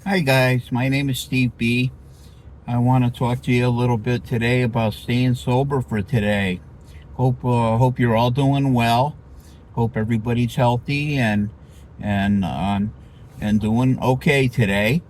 Hi guys, my name is Steve B. I want to talk to you a little bit today about staying sober for today. Hope you're all doing well. Hope everybody's healthy and and doing okay today.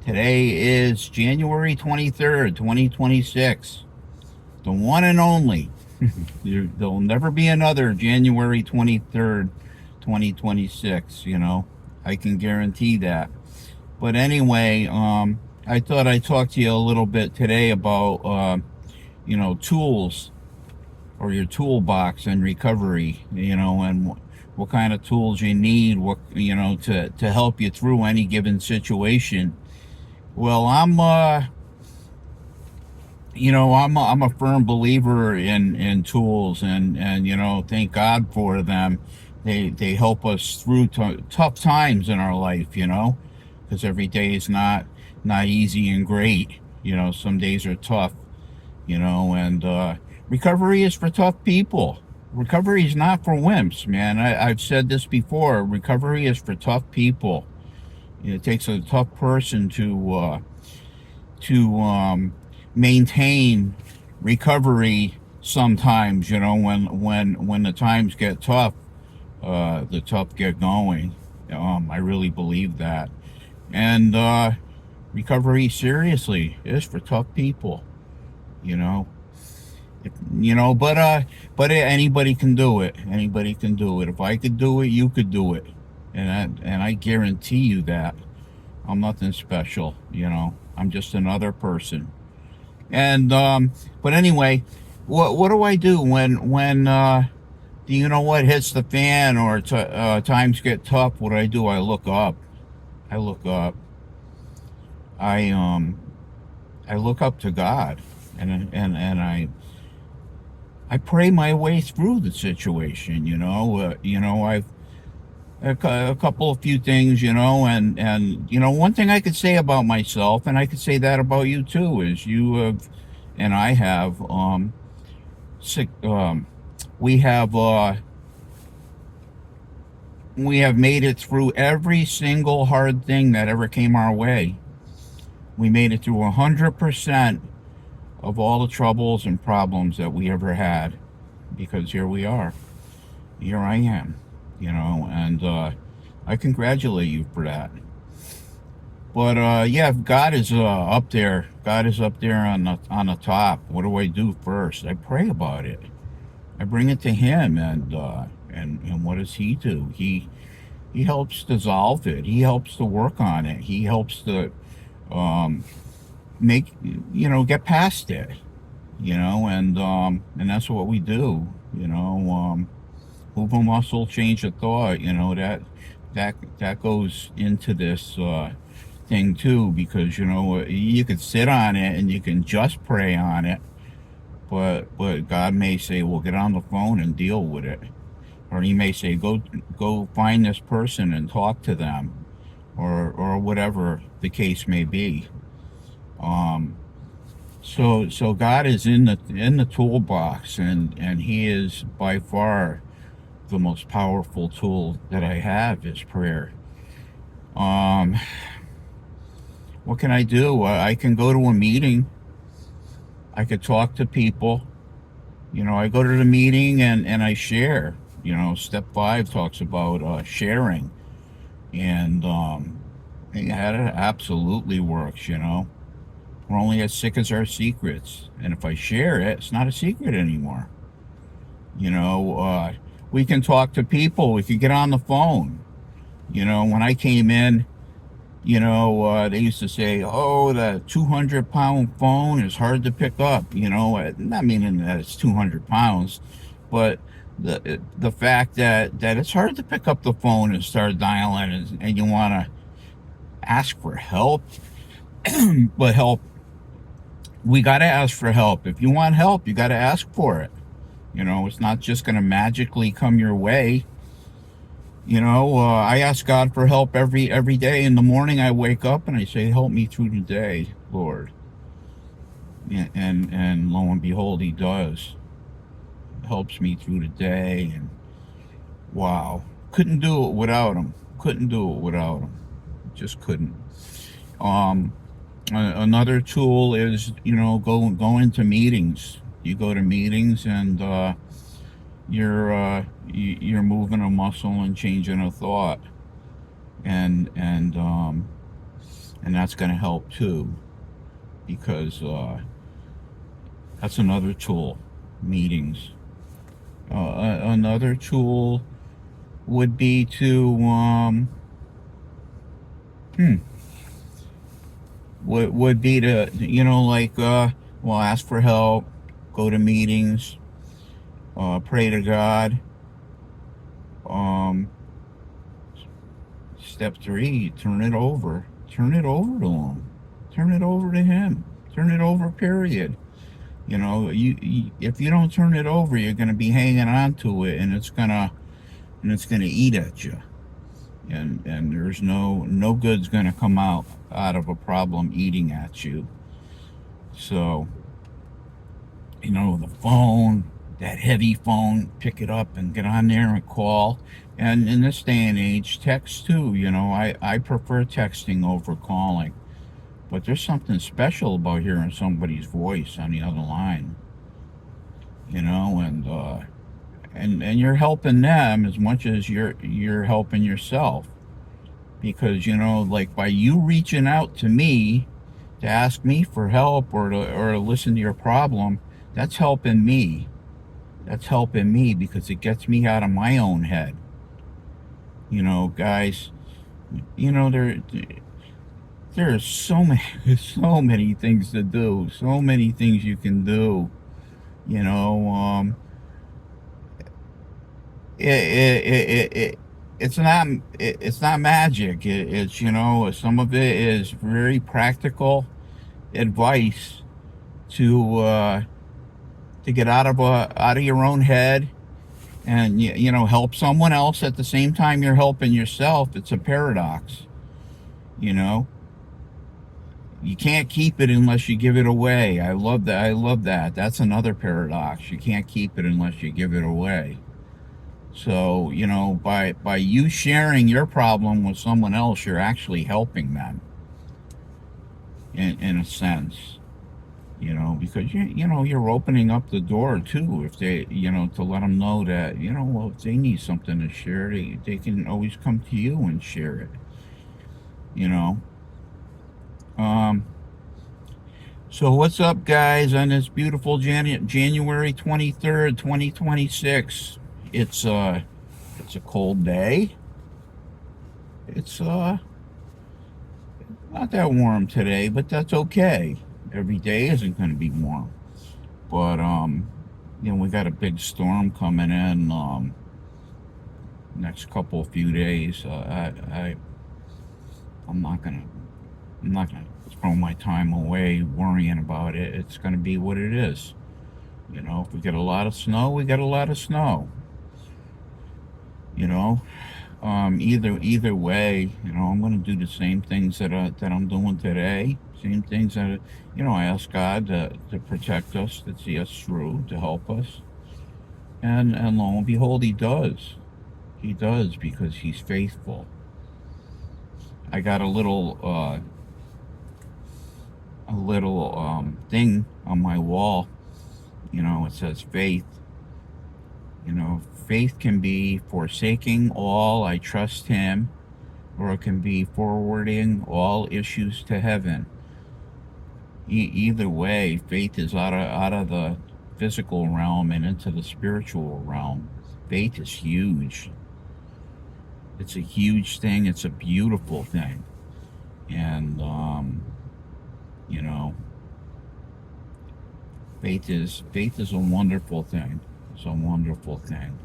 Today is January 23rd, 2026. The one and only. There'll never be another January 23rd, 2026, I can guarantee that. But anyway, I thought I'd talk to you a little bit today about, tools or your toolbox in recovery, and what kind of tools you need, to help you through any given situation. Well, I'm a firm believer in tools, and thank God for them. They help us through tough times in our life, because every day is not easy and great. Some days are tough, and recovery is for tough people. Recovery is not for wimps, man. I've said this before. Recovery is for tough people. It takes a tough person to maintain recovery. Sometimes, when the times get tough, the tough get going. I really believe that. And recovery, seriously, is for tough people. You know, but anybody can do it. Anybody can do it. If I could do it, you could do it, and I guarantee you that. I'm nothing special. I'm just another person. And but anyway, what do I do when do you know what hits the fan or times get tough? What do? I look up. I look up. I I look up to God, and I pray my way through the situation. I've a couple of few things, and one thing I could say about myself, and I could say that about you too, is you have, and I have, sick, we have, we have made it through every single hard thing that ever came our way. We made it through 100% of all the troubles and problems that we ever had, because here we are. Here I am, and I congratulate you for that. But yeah, God is up there. God is up there on the top. What do I do first? I pray about it. I bring it to Him, and what does He do? He helps dissolve it. He helps to work on it. He helps to um, make get past it. And that's what we do. Move a muscle, change a thought. That goes into this thing too, because you could sit on it and you can just pray on it, but God may say, "Well, get on the phone and deal with it," or He may say, "Go find this person and talk to them," or whatever the case may be. Um, so God is in the toolbox, and He is by far the most powerful tool that I have is prayer. Um, what can I do? I can go to a meeting. I could talk to people. I go to the meeting and I share. Step 5 talks about sharing, and yeah, it absolutely works. We're only as sick as our secrets, and if I share it, it's not a secret anymore. You know, uh, we can talk to people. We could get on the phone. When I came in, they used to say, "Oh, the 200-pound phone is hard to pick up." Not meaning that it's 200 pounds, but the fact that it's hard to pick up the phone and start dialing, and you want to ask for help, but help. We got to ask for help. If you want help, you got to ask for it. It's not just going to magically come your way. I ask God for help every day. In the morning, I wake up and I say, "Help me through the day, Lord." And lo and behold, He does. Helps me through the day, and wow, couldn't do it without Him. Couldn't do it without Him. Just couldn't. Um, Another tool is, go into meetings. You go to meetings, and you're moving a muscle and changing a thought, and and um, and that's going to help too, because that's another tool. Meetings. Another tool would be to hmm, would be to, like, well, ask for help, go to meetings, pray to God. Um, Step three, turn it over. Turn it over to him. Turn it over to him. Turn it over. Period. You if you don't turn it over, you're gonna be hanging on to it, and it's gonna eat at you. And there's no good's gonna come out of a problem eating at you. So, the phone, that heavy phone, pick it up and get on there and call. And in this day and age, text too. I prefer texting over calling. But there's something special about hearing somebody's voice on the other line, and you're helping them as much as you're helping yourself. Because, like, by you reaching out to me to ask me for help, or to listen to your problem, that's helping me. That's helping me because it gets me out of my own head. Guys, there are so many so many things to do, so many things you can do. You know, it it's not magic. It's, some of it is very practical advice to get out of your own head, and help someone else at the same time you're helping yourself. It's a paradox. You know, you can't keep it unless you give it away. I love that. That's another paradox. You can't keep it unless you give it away. So, by you sharing your problem with someone else, you're actually helping them in a sense. Because you're opening up the door too. If they, to let them know that, well, if they need something to share, they can always come to you and share it. You know. Um, so what's up, guys? On this beautiful January 23rd, 2026. It's a cold day. It's not that warm today, but that's okay. Every day isn't going to be warm. But we got a big storm coming in next few days. I'm not gonna throw my time away worrying about it. It's gonna be what it is. If we get a lot of snow, we get a lot of snow. You know, either way, I'm gonna do the same things that I'm doing today. Same things that I ask God to protect us, to see us through, to help us, and lo and behold, He does. He does, because He's faithful. I got a little thing on my wall. It says faith. Faith can be forsaking all, I trust Him, or it can be forwarding all issues to heaven. Either way, faith is out of the physical realm and into the spiritual realm. Faith is huge. It's a huge thing. It's a beautiful thing. And you know, faith is a wonderful thing. It's a wonderful thing.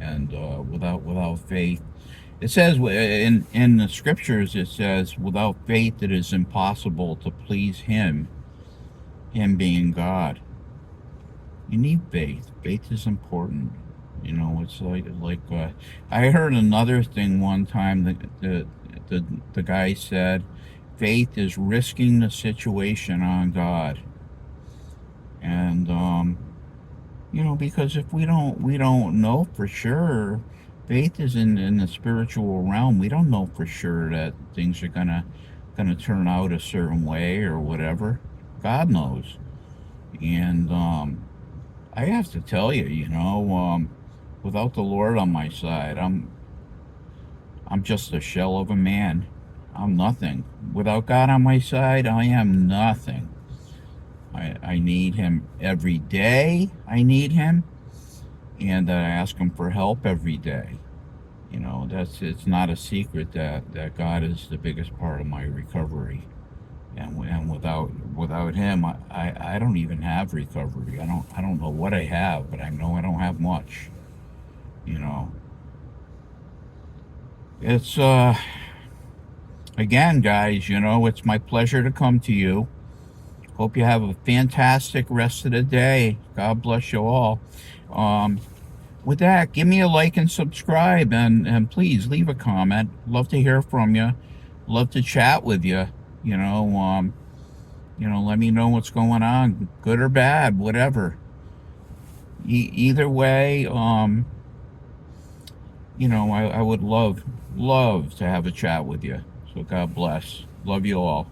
And without faith, it says in the scriptures, it says, without faith it is impossible to please Him. Him being God. You need faith. Faith is important. It's like I heard another thing one time that the guy said, faith is risking the situation on God. And because if we don't know for sure, faith is in the spiritual realm. We don't know for sure that things are gonna going to turn out a certain way or whatever. God knows. And I have to tell you, without the Lord on my side, I'm just a shell of a man. I'm nothing. Without God on my side, I am nothing. I need him every day. I need him. And I ask him for help every day. It's not a secret that God is the biggest part of my recovery. And without him, I don't even have recovery. I don't know what I have, but I know I don't have much. You know. It's again, guys, it's my pleasure to come to you. Hope you have a fantastic rest of the day. God bless you all. With that, give me a like and subscribe, and please leave a comment. Love to hear from you. Love to chat with you. Let me know what's going on, good or bad, whatever. Either way, I would love to have a chat with you. So God bless. Love you all.